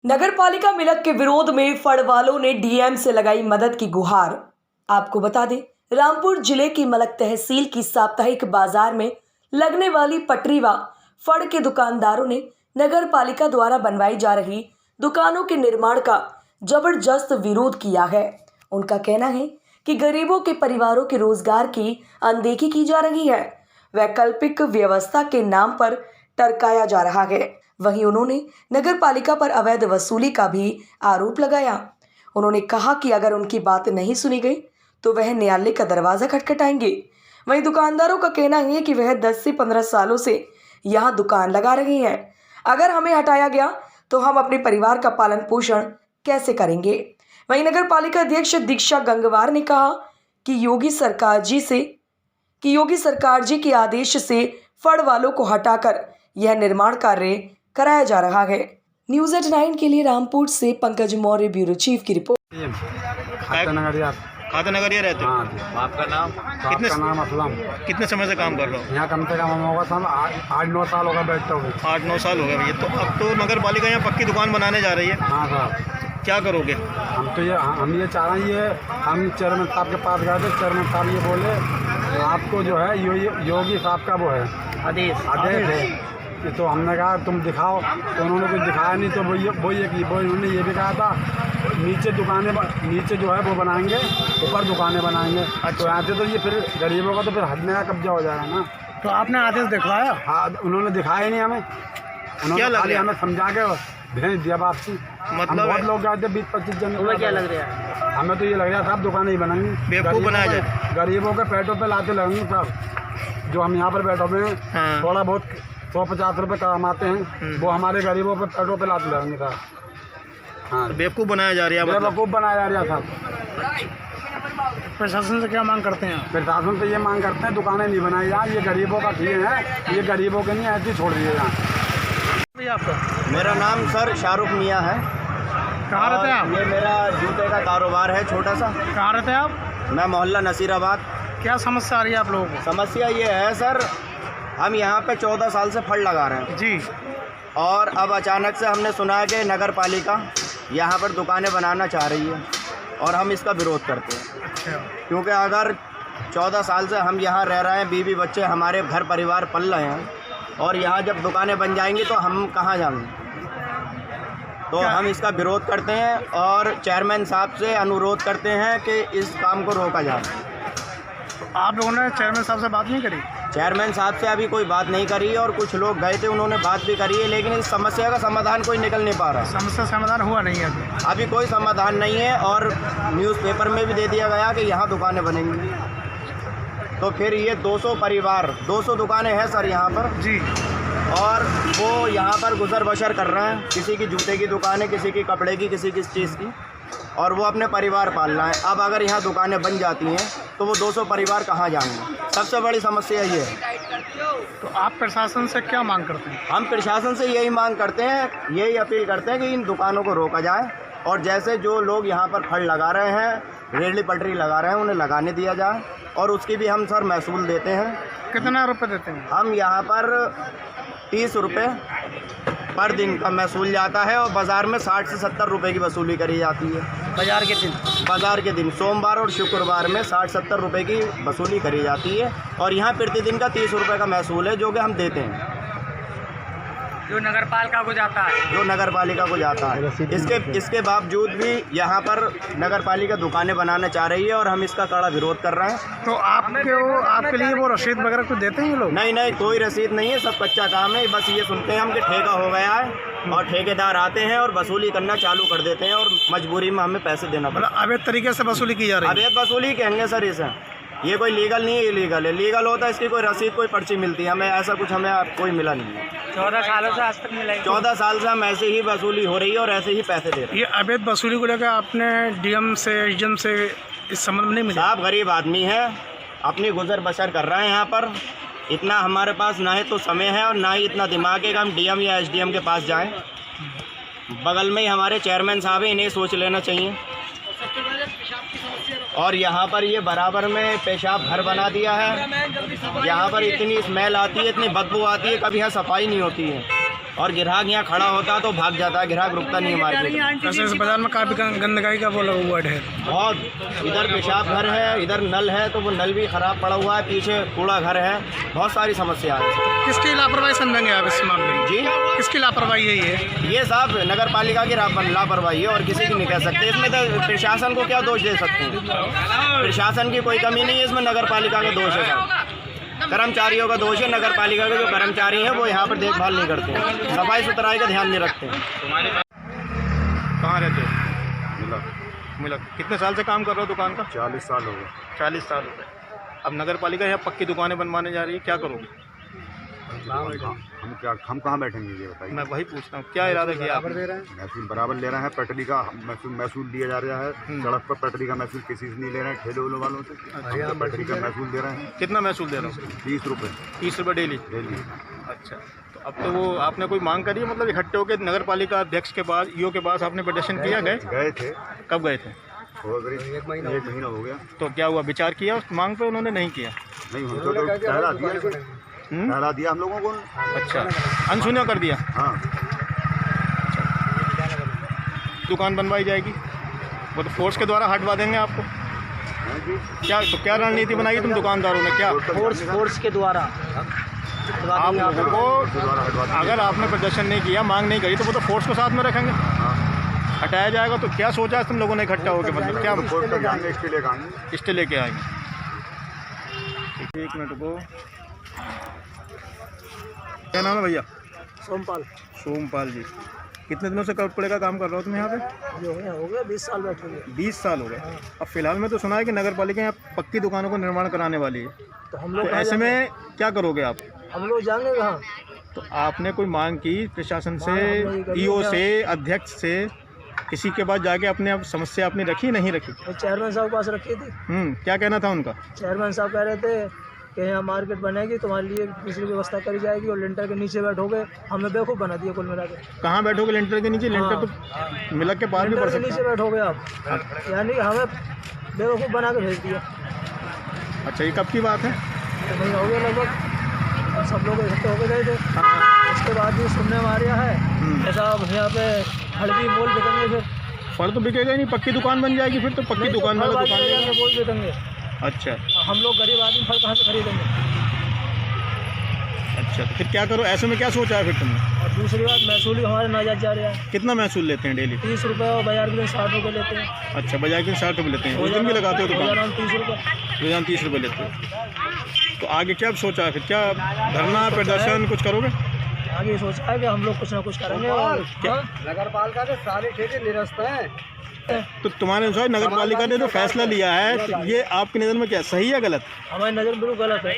नगर पालिका मिलक के विरोध में फड़ वालों ने डीएम से लगाई मदद की गुहार। आपको बता दें, रामपुर जिले की मलक तहसील की साप्ताहिक बाजार में लगने वाली पटरी व फड़ के दुकानदारों ने नगर पालिका द्वारा बनवाई जा रही दुकानों के निर्माण का जबरदस्त विरोध किया है। उनका कहना है कि गरीबों के परिवारों के रोजगार की अनदेखी की जा रही है, वैकल्पिक व्यवस्था के नाम पर टरकाया जा रहा है। वहीं उन्होंने नगर पालिका पर अवैध वसूली का भी आरोप लगाया। उन्होंने कहा कि अगर उनकी बात नहीं सुनी गई तो वह न्यायालय का दरवाजा खटखटाएंगे। वहीं दुकानदारों का कहना है कि वह 10 से 15 सालों से यहां दुकान लगा रहे हैं। अगर हमें हटाया गया तो हम अपने परिवार का पालन पोषण कैसे करेंगे। वहीं नगर पालिका अध्यक्ष दीक्षा गंगवार ने कहा कि योगी सरकार जी के आदेश से फड़ वालों को हटाकर यह निर्माण कार्य कराया जा रहा है। न्यूज़ 8 के लिए रामपुर से पंकज मौर्य, ब्यूरो चीफ की रिपोर्ट। खाता नगरिया रहते हो? हाँ। आपका नाम? आपका नाम असलम। कितने समय से काम कर रहे हो? यहाँ कम से कम हम होगा सब 8-9 साल होगा बैठते हुए। 8-9 साल हो गए भैया। तो अब तो नगर पालिका यहाँ पक्की दुकान बनाने जा रही है। हाँ साहब। क्या करोगे? हम ये चाह रहे हैं, हम चेयरमैन साहब के पास गए थे। चेयरमैन साहब ये बोले आपको जो है योगी साहब का वो है आदेश है। तो हमने कहा तुम दिखाओ, तो उन्होंने कुछ दिखाया नहीं। तो उन्होंने ये भी कहा था नीचे जो है वो बनाएंगे, ऊपर दुकानें बनाएंगे। तो यहाँ से तो ये फिर गरीबों का तो फिर हटने का कब्जा हो जाएगा ना। तो आपने आदेश दिखवाया? हाँ, उन्होंने दिखाया ही नहीं हमें। उन्होंने खाली हमें समझा के भेज दिया वापसी। मतलब बहुत लोग गए थे 20-25 जन। क्या लग रहा है? हमें तो ये लग रहा था अब दुकानें ही बनाएंगी, बेवकूफ़ बनाया जाए। गरीबों के पेटों पे लाते लगेंगे सब। जो हम यहाँ पर बैठे हुए हैं, हाँ। थोड़ा बहुत 150 रुपये कमाते हैं, वो हमारे गरीबों पे पेटों पे लाते लगेंगे सर। हाँ, बेवकूफ़ बनाया जा रहा है। बेवकूफ़ बनाया जा रहा था। प्रशासन से क्या मांग करते हैं? प्रशासन से ये मांग करते हैं दुकानें नहीं बनाई जाए। ये गरीबों का किए हैं, ये गरीबों के नहीं, ऐसे छोड़ दिए यहाँ। आपका? मेरा नाम सर शाहरुख मियाँ है। कहाँ रहते हैं आप? ये मेरा जूते का कारोबार है छोटा सा। कहाँ रहते हैं आप? मैं मोहल्ला नसीराबाद। क्या समस्या आ रही है आप लोगों को? समस्या ये है सर, हम यहाँ पे 14 साल से फड़ लगा रहे हैं जी। और अब अचानक से हमने सुना कि नगर पालिका यहाँ पर दुकानें बनाना चाह रही है और हम इसका विरोध करते हैं। अच्छा। क्योंकि क्योंकि अगर 14 साल से हम यहाँ रह रहे हैं, बीवी बच्चे हमारे घर परिवार पल रहे हैं, और यहाँ जब दुकानें बन जाएंगी तो हम कहाँ जाएंगे। तो हम इसका विरोध करते हैं और चेयरमैन साहब से अनुरोध करते हैं कि इस काम को रोका जाए। आप लोगों ने चेयरमैन साहब से बात नहीं करी? चेयरमैन साहब से अभी कोई बात नहीं करी, और कुछ लोग गए थे, उन्होंने बात भी करी है, लेकिन इस समस्या का समाधान कोई निकल नहीं पा रहा है। समस्या समाधान हुआ नहीं है अभी कोई समाधान नहीं है, और न्यूज़पेपर में भी दे दिया गया कि यहाँ दुकानें बनेंगी। तो फिर ये 200 परिवार, 200 दुकानें हैं सर यहाँ पर जी। और वो यहाँ पर गुजर बसर कर रहे हैं। किसी की जूते की दुकान है, किसी की कपड़े की, किसी किस चीज़ की, और वो अपने परिवार पाल रहे हैं। अब अगर यहाँ दुकानें बन जाती हैं तो वो 200 परिवार कहाँ जाएंगे। सबसे बड़ी समस्या ये है। तो आप प्रशासन से क्या मांग करते हैं? हम प्रशासन से यही मांग करते हैं, यही अपील करते हैं कि इन दुकानों को रोका जाए, और जैसे जो लोग यहाँ पर फड़ लगा रहे हैं, रेहड़ी पटरी लगा रहे हैं, उन्हें लगाने दिया जाए, और उसकी भी हम सर महसूल देते हैं। कितना रुपए देते हैं? हम यहाँ पर 30 रुपये पर दिन का महसूल जाता है, और बाज़ार में 60 से 70 रुपये की वसूली करी जाती है। बाज़ार के दिन सोमवार और शुक्रवार में 60-70 रुपये की वसूली करी जाती है, और यहाँ प्रतिदिन का 30 रुपये का महसूल है जो कि हम देते हैं, जो नगर पालिका को जाता है। इसके बावजूद भी यहाँ पर नगर पालिका दुकानें बनाना चाह रही है, और हम इसका कड़ा विरोध कर रहे हैं। तो आपके लिए वो रसीद वगैरह कुछ देते हैं ये लोग? नहीं, कोई रसीद नहीं है, सब कच्चा काम है। बस ये सुनते हैं हम कि ठेका हो गया है, और ठेकेदार आते हैं और वसूली करना चालू कर देते हैं, और मजबूरी में हमें पैसे देना पड़ता है। अवैध तरीके से वसूली की जा रही है? अवैध वसूली कहेंगे सर इसे। ये कोई लीगल नहीं है, इलीगल है। लीगल होता है इसकी कोई रसीद, कोई पर्ची मिलती है। हमें ऐसा कुछ कोई मिला नहीं है। 14 सालों से आज तक मिला? 14 साल से हम ऐसे ही वसूली हो रही है और ऐसे ही पैसे दे रहे हैं। ये अवैध वसूली को लेकर आपने डीएम से, एसडीएम से इस संबंध में नहीं मिला? साहब गरीब आदमी है, अपनी गुजर बसर कर रहे हैं यहाँ पर। इतना हमारे पास ना ही तो समय है और ना ही इतना दिमाग है कि हम डीएम या एसडीएम के पास जाएं। बगल में ही हमारे चेयरमैन साहब हैं, इन्हें सोच लेना चाहिए। और यहाँ पर ये बराबर में पेशाब घर बना दिया है। यहाँ पर इतनी स्मेल आती है, इतनी बदबू आती है, कभी यहाँ सफाई नहीं होती है। और ग्राहक यहाँ खड़ा होता है तो भाग जाता है, ग्राहक रुकता नहीं है मार्केट में। वैसे इस बाजार में काफ़ी गंदगी का वो लगा हुआ है बहुत, इधर पेशाब घर है, इधर नल है तो वो नल भी खराब पड़ा हुआ है, पीछे कूड़ा घर है, बहुत सारी समस्या है। किसकी लापरवाही समझेंगे आप इस मामले में? जी, किसकी लापरवाही है ये साहब नगर पालिका की लापरवाही है और किसी की नहीं कह सकते। इसमें तो प्रशासन को क्या दोष दे सकते हैं? प्रशासन की कोई कमी नहीं है इसमें, नगर पालिका का दोष है साहब, कर्मचारियों का दोष है। नगर पालिका के जो कर्मचारी हैं वो यहाँ पर देखभाल नहीं करते हैं, सफाई सुथराई का ध्यान नहीं रखते हैं। कहाँ रहते हो? मिलक। कितने साल से काम कर रहे हो दुकान का? 40 साल हो गए। 40 साल हो गए। अब नगर पालिका यहाँ पक्की दुकानें बनवाने जा रही है, क्या करोगे? हम कहाँ बैठेंगे ये बताइए। मैं वही पूछता हूँ, क्या इरादा किया आपने? महसूल बराबर ले रहे हैं, पटरी का महसूल दिया जा रहा है। सड़क पर पटरी का महसूल किसी से नहीं ले रहे हैं, ठेले वालों से हम पटरी का महसूल दे रहे हैं। कितना महसूल दे रहे हो? 30 रुपये 30 रुपये डेली। अच्छा, तो अब तो वो आपने कोई मांग करी है, मतलब इकट्ठे होकर नगर पालिका अध्यक्ष के पास, ईओ के पास आपने प्रदर्शन किया? गए थे। कब गए थे? एक महीना हो गया। तो क्या हुआ, विचार किया उस मांग पे? उन्होंने नहीं किया। नहीं, हमको तो टहला दिया हम लोगों को। अच्छा, अनसुना कर दिया। हाँ, दुकान बनवाई जाएगी, वो तो फोर्स के द्वारा हटवा देंगे आपको। क्या रणनीति बनाई तुम दुकानदारों ने? क्या फोर्स के द्वारा आप लोगों को, अगर आपने प्रदर्शन नहीं किया, मांग नहीं करी, तो वो तो फोर्स को साथ में रखेंगे, हटाया जाएगा। तो क्या सोचा है तुम लोगों ने इकट्ठा होकर? मतलब क्या स्टे लेके आएंगे? एक मिनट को, क्या नाम है भैया? सोमपाल जी। कितने दिनों से कपड़े का काम कर रहे हो तुम यहाँ पे? हो गया 20 साल बैठे हुए। 20 साल हो गए। अब फिलहाल में तो सुना है कि नगर पालिका यहाँ पक्की दुकानों को निर्माण कराने वाली है, तो हम लोग ऐसे में क्या करोगे आप? हम लोग जाएंगे कहाँ? तो आपने कोई मांग की प्रशासन से, ईओ से, अध्यक्ष से, किसी के पास जाके अपने आप समस्या अपनी रखी नहीं रखी? चेयरमैन साहब के पास रखी थी। क्या कहना था उनका? चेयरमैन साहब कह रहे थे कि यहाँ मार्केट बनेगी, तुम्हारे लिए दूसरी व्यवस्था करी जाएगी और लिंटर के नीचे बैठोगे। हमने बेवकूफ़ बना दिया कुल मिला के। कहाँ बैठोगे लिंटर के नीचे? लिंटर तो मिलक के पार भी पड़ सकता है। नीचे बैठोगे आप, यानी हमें बेवकूफ़ बना के भेज दिया। अच्छा, ये कब की बात है? तो वही हो गया लगभग, सब लोग इकट्ठे होकर गए थे। उसके बाद भी सुनने में आ रहा है ऐसा यहाँ पे हल्दी मोल बिकेंगे, फिर फल तो बिकेगा ही नहीं, पक्की दुकान बन जाएगी फिर तो। पक्की दुकान वाला दुकान मोल बिकेंगे। अच्छा, हम लोग गरीब आदमी फल कहाँ से खरीदेंगे? अच्छा, तो फिर क्या करो? ऐसे में क्या सोचा है फिर तुमने? और दूसरी बात, महसूल भी हमारे नाजायज जा रहा है। कितना महसूल लेते हैं डेली? 30 रुपये और बाजार के दिन 60 रुपये लेते हैं। अच्छा, बाजार के 60 रुपये लेते हैं। उस दिन भी लगाते हो दुकान? 30 रुपये। रोजाना 30 रुपये लेते हो। तो आगे क्या सोचा है फिर? क्या धरना, प्रदर्शन कुछ करोगे? आगे सोचा है कि हम लोग कुछ ना कुछ करेंगे। और नगर पालिका के सारे ठेके निरस्त हैं। तो तुम्हारे अनुसार नगर पालिका ने जो फैसला लिया है, तो ये आपकी नज़र में क्या सही है गलत? हमारी नज़र में बिल्कुल गलत है,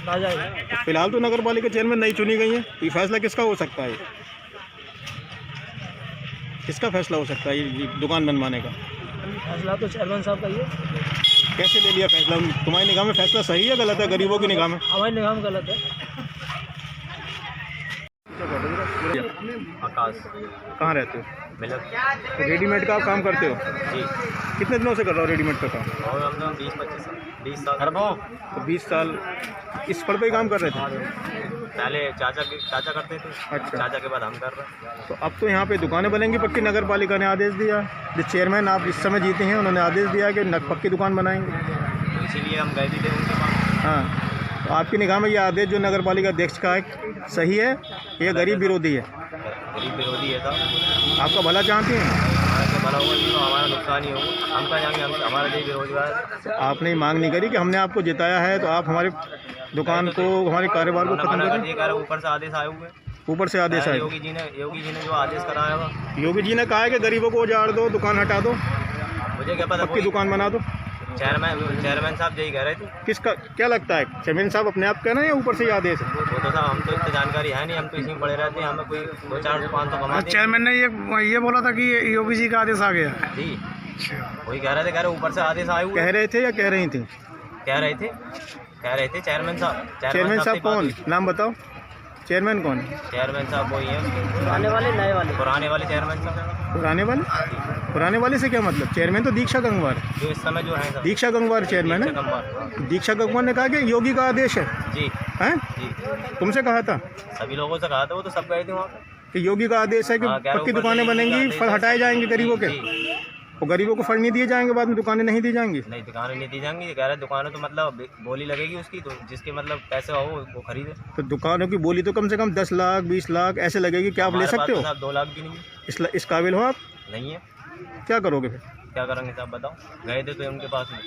नाजायज। तो फिलहाल तो नगर पालिका चेयरमैन नहीं चुनी गई है, ये फैसला किसका हो सकता है? किसका फैसला हो सकता है ये दुकान बनवाने का? फैसला तो चेयरमैन साहब का ही है। कैसे ले लिया फैसला? तुम्हारी निगाह में फैसला सही है गलत है? गरीबों की निगाह में? हमारी निगाह में गलत है। आकाश। कहाँ रहते हो? मिलक। तो रेडीमेड का आप काम करते हो? जी। कितने दिनों से कर रहे हो रेडीमेड का काम? और हम लोग 20 साल। तो 20 साल इस पर पे ही काम कर रहे थे? पहले चाचा करते थे। अच्छा। चाचा के बाद हम कर रहे हैं। तो अब तो यहाँ पे दुकानें बनेंगी पक्की। नगर पालिका ने आदेश दिया, जो चेयरमैन आप इस समय जीते हैं, उन्होंने आदेश दिया कि पक्की दुकान बनाएंगे। तो इसीलिए हम गए भी थे उनके पास। हाँ, तो आपकी निगाह में ये आदेश जो नगर पालिका अध्यक्ष का है सही है या गरीब विरोधी है? गरीब विरोधी है साहब। आपका भला चाहते हैं? हमारा भला होगा तो हमारा नुकसान ही होगा। हम कहाँ जाएंगे? हम हमारा जो बेरोजगार। आपने ये मांग नहीं करी कि हमने आपको जिताया है तो आप हमारी दुकान को, हमारे कारोबार को खत्म करें? ये कह रहे ऊपर से आदेश आए हुए। ऊपर से आदेश आए? योगी जी ने जो आदेश कराया हुआ। योगी जी ने कहा है कि गरीबों को उजाड़ दो, दुकान हटा दो, मुझे क्या पता, पक्की दुकान बना दो। चेयरमैन साहब यही कह रहे थे। किसका क्या लगता है, चेयरमैन साहब अपने आप कहना है या ऊपर से ही आदेश है? वो तो साहब हम तो इतनी जानकारी है नहीं, हम तो इसी में पड़े रहते हैं। हमें कोई 200-400-500 कमाते। चेयरमैन ने ये बोला था कि योगी जी का आदेश आ गया जी, वही कह रहे थे ऊपर से आदेश आए हुए। कह रहे थे या कह रही थी? कह रहे थे चेयरमैन साहब। चेयरमैन साहब कौन? नाम बताओ, चेयरमैन कौन है? चेयरमैन साहब वही है, पुराने वाले नए वाले? पुराने वाले चेयरमैन साहब। पुराने वाले? पुराने वाले से क्या मतलब? चेयरमैन तो दीक्षा गंगवार, जो इस समय जो है सब दीक्षा गंगवार चेयरमैन है। गंगवार। दीक्षा गंगवार ने कहा कि योगी का आदेश है। जी हैं? जी, तुमसे कहा था सभी लोगों से कहा था, वो तो सब गए थे वहाँ पे। कि योगी का आदेश है कि हाँ, कह रहे पक्की ऊपर दुकानें से बनेंगी, योगी का फल आदेश हटाए है। जाएंगे गरीबों के, जी, और गरीबों को फल नहीं दिए जाएंगे, बाद में दुकानें नहीं दी जाएंगी। नहीं दुकानें नहीं दी जाएंगी, कह रहे दुकानें तो मतलब बोली लगेगी उसकी, तो जिसके मतलब पैसे हो वो खरीदे। तो दुकानों की बोली तो कम से कम 10 लाख 20 लाख ऐसे लगेगी। क्या आप ले हमारे सकते पास हो? तो साहब 2 लाख भी नहीं है। इस काबिल हो आप? नहीं है, क्या करोगे फिर? क्या करेंगे साहब बताओ, गए थे तो उनके पास में।